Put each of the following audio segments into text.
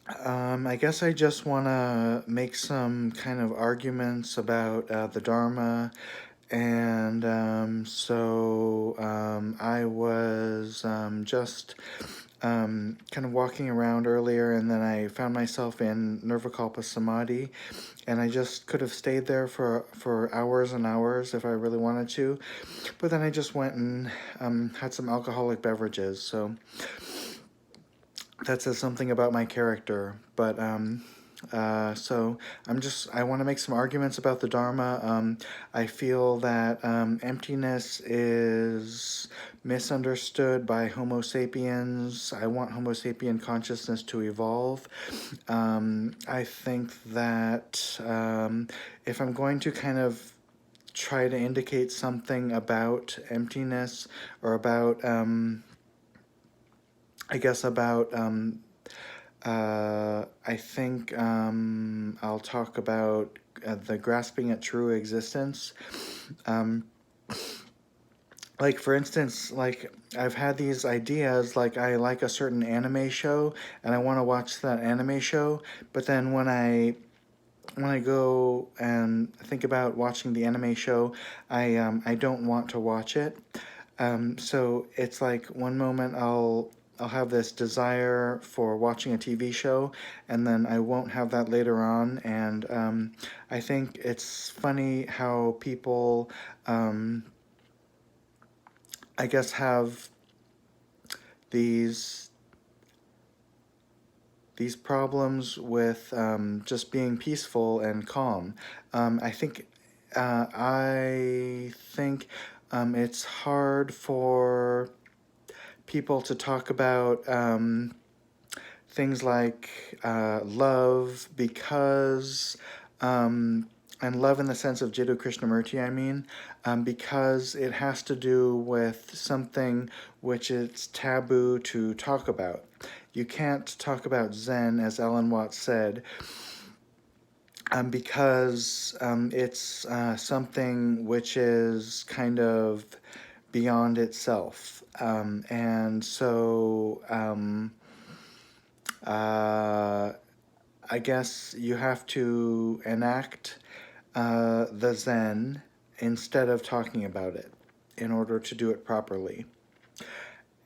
I guess I just want to make some kind of arguments about the Dharma. And I was just kind of walking around earlier, and then I found myself in Nirvikalpa Samadhi, and I just could have stayed there for hours and hours if I really wanted to. But then I just went and had some alcoholic beverages. So that says something about my character. I want to make some arguments about the Dharma. I feel that emptiness is misunderstood by Homo sapiens. I want Homo sapien consciousness to evolve. I think that if I'm going to kind of try to indicate something about emptiness or about I guess about I think I'll talk about the grasping at true existence. Um, like for instance, like I've had these ideas, like I like a certain anime show and I want to watch that anime show, but then when I go and think about watching the anime show, I don't want to watch it. So it's like one moment I'll have this desire for watching a TV show, and then I won't have that later on. And I think it's funny how people, um, I guess, have these these problems with just being peaceful and calm. I think it's hard for people to talk about things like love because, and love in the sense of Jiddu Krishnamurti, I mean, because it has to do with something which it's taboo to talk about. You can't talk about Zen, as Ellen Watts said, because it's something which is kind of beyond itself. Uh, I guess you have to enact the Zen instead of talking about it in order to do it properly.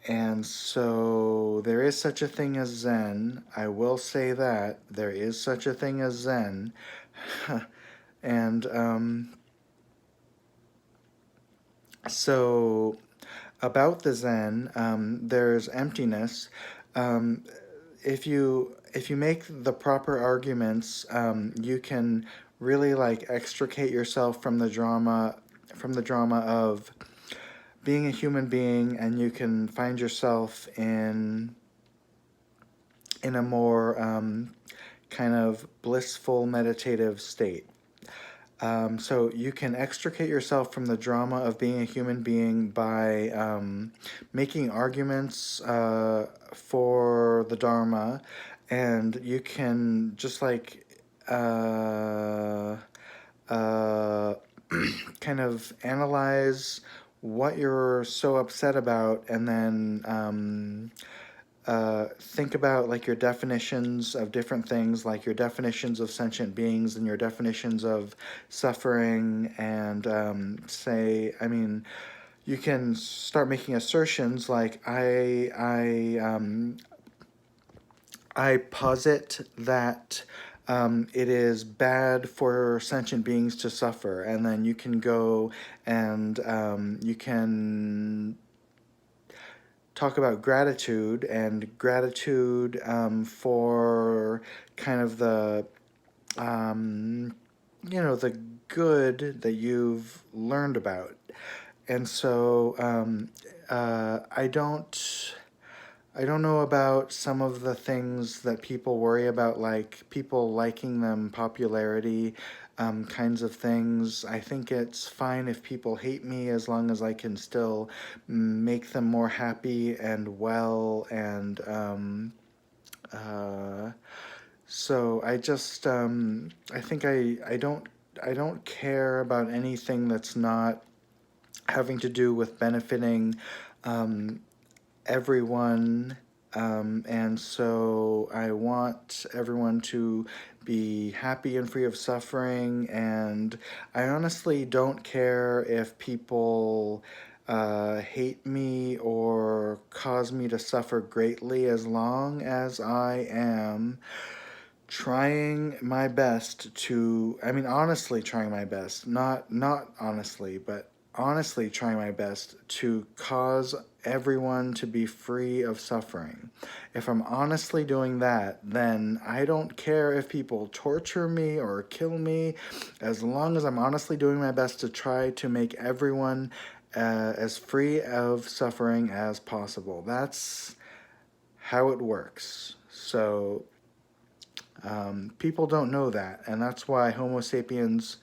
And so there is such a thing as Zen. I will say that there is such a thing as Zen. and so about the Zen, there's emptiness. Um, if you make the proper arguments, you can really like extricate yourself from the drama of being a human being, and you can find yourself in a more kind of blissful meditative state. So you can extricate yourself from the drama of being a human being by making arguments for the Dharma, and you can just like uh, kind of analyze what you're so upset about, and then think about like your definitions of different things, like your definitions of sentient beings and your definitions of suffering, and I mean, you can start making assertions like I posit that it is bad for sentient beings to suffer, and then you can go and you can talk about gratitude, and gratitude for kind of um, the good that you've learned about. And so I don't know about some of the things that people worry about, like people liking them, popularity, kinds of things. I think it's fine if people hate me as long as I can still make them more happy and well. And so I think I don't care about anything that's not having to do with benefiting um, everyone And so I want everyone to be happy and free of suffering. And I honestly don't care if people hate me or cause me to suffer greatly, as long as I am trying my best to, I mean, honestly trying my best, not honestly, but honestly trying my best to cause everyone to be free of suffering. If I'm honestly doing that, then I don't care if people torture me or kill me, as long as I'm honestly doing my best to try to make everyone as free of suffering as possible. That's how it works. So people don't know that, and that's why Homo sapiens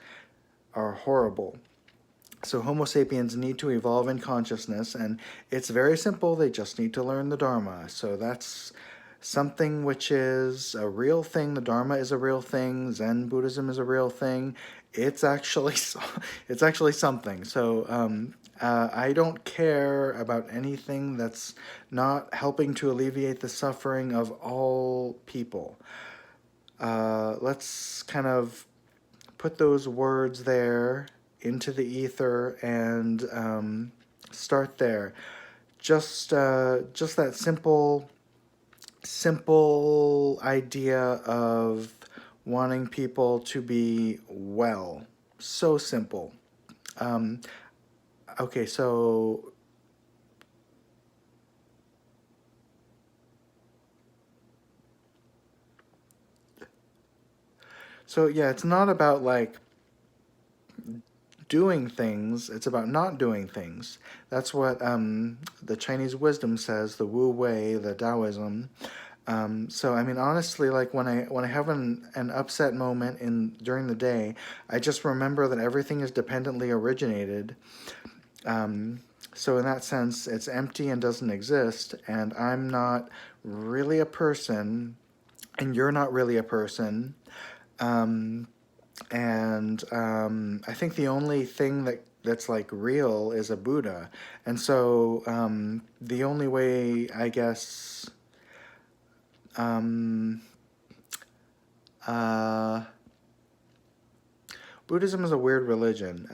are horrible. So Homo sapiens need to evolve in consciousness, and it's very simple. They just need to learn the Dharma. So that's something which is a real thing. The Dharma is a real thing. Zen Buddhism is a real thing. It's actually it's actually something. So I don't care about anything that's not helping to alleviate the suffering of all people. Let's kind of put those words there into the ether and start there. Just that simple idea of wanting people to be well. So simple. Um, okay, so yeah, it's not about like doing things, it's about not doing things. That's what the Chinese wisdom says, the Wu Wei, the Taoism. So I mean, honestly, like when I have an upset moment in during the day, I just remember that everything is dependently originated. Um, so in that sense, it's empty and doesn't exist, and I'm not really a person, and you're not really a person. Um, and I think the only thing that's like real is a Buddha, and so the only way, I guess, um, uh, Buddhism is a weird religion.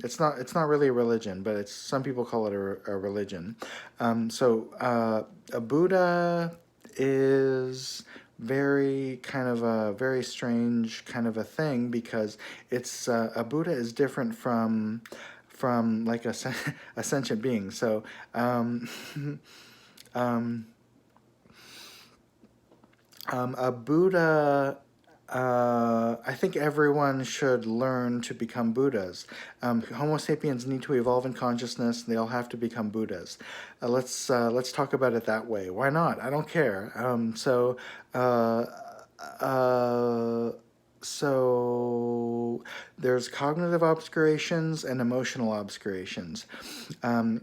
It's not really a religion, but it's some people call it a religion. A Buddha is very kind of a very strange kind of a thing, because it's a Buddha is different from like a sentient being. So um, a Buddha, I think everyone should learn to become Buddhas. Homo sapiens need to evolve in consciousness. They all have to become Buddhas. Let's talk about it that way. Why not? I don't care. Uh, uh, so there's cognitive obscurations and emotional obscurations. And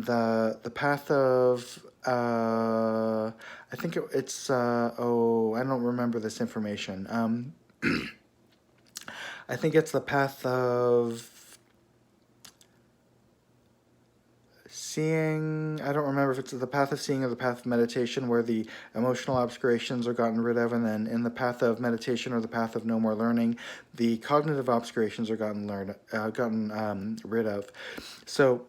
the path of I think it's oh, I don't remember this information. I think it's the path of seeing. I don't remember if it's the path of seeing or the path of meditation, where the emotional obscurations are gotten rid of, and then in the path of meditation or the path of no more learning, the cognitive obscurations are gotten rid of. So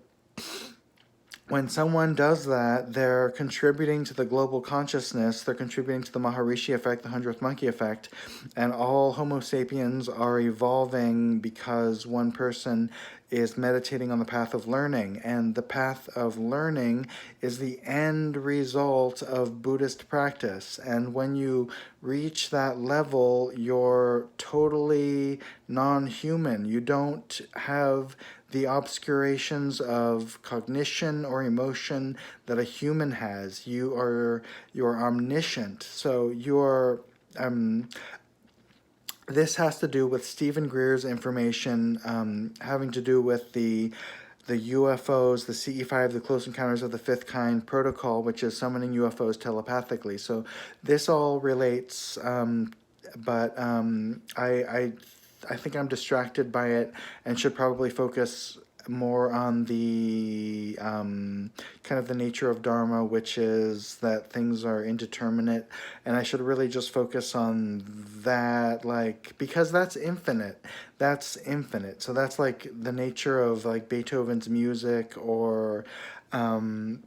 when someone does that, they're contributing to the global consciousness, they're contributing to the Maharishi effect, the 100th monkey effect, and all Homo sapiens are evolving because one person is meditating on the path of learning. And the path of learning is the end result of Buddhist practice. And when you reach that level, you're totally non human. You don't have the obscurations of cognition or emotion that a human has. You're omniscient. So you're this has to do with Stephen Greer's information, having to do with the UFOs, the CE5, the Close Encounters of the Fifth Kind protocol, which is summoning UFOs telepathically. So this all relates, but I think I'm distracted by it and should probably focus more on the kind of the nature of Dharma, which is that things are indeterminate, and I should really just focus on that, like, because that's infinite. That's infinite. So that's like the nature of like Beethoven's music, or um,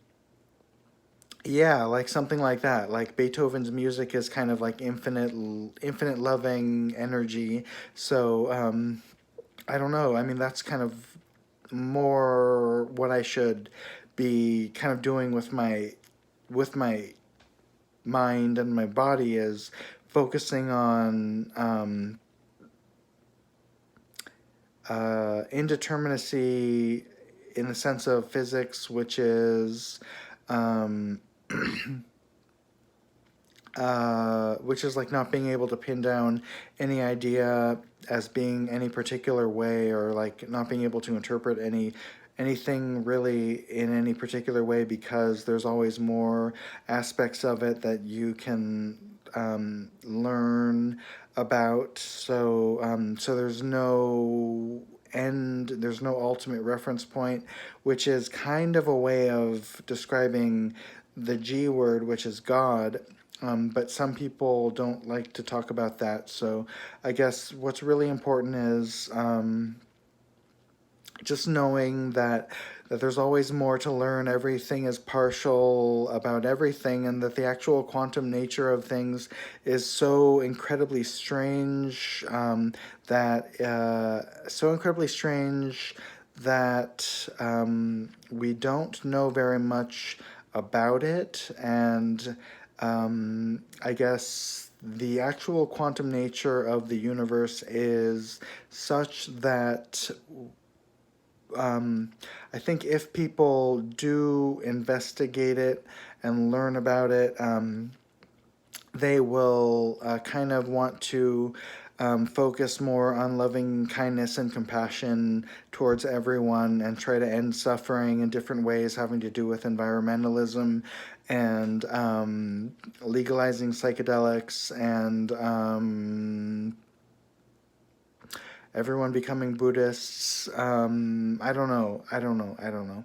yeah, like something like that. Like Beethoven's music is kind of like infinite loving energy. So I don't know. I mean, that's kind of more what I should be kind of doing with my mind and my body, is focusing on indeterminacy in the sense of physics, which is um, which is like not being able to pin down any idea as being any particular way, or like not being able to interpret anything really in any particular way, because there's always more aspects of it that you can learn about. So there's no end, there's no ultimate reference point, which is kind of a way of describing the G word, which is God. But some people don't like to talk about that. So I guess what's really important is just knowing that there's always more to learn. Everything is partial about everything, and that the actual quantum nature of things is so incredibly strange, that we don't know very much about it. And I guess the actual quantum nature of the universe is such that I think if people do investigate it and learn about it, they will kind of want to focus more on loving kindness and compassion towards everyone, and try to end suffering in different ways having to do with environmentalism, and legalizing psychedelics, and everyone becoming Buddhists. I don't know. I don't know.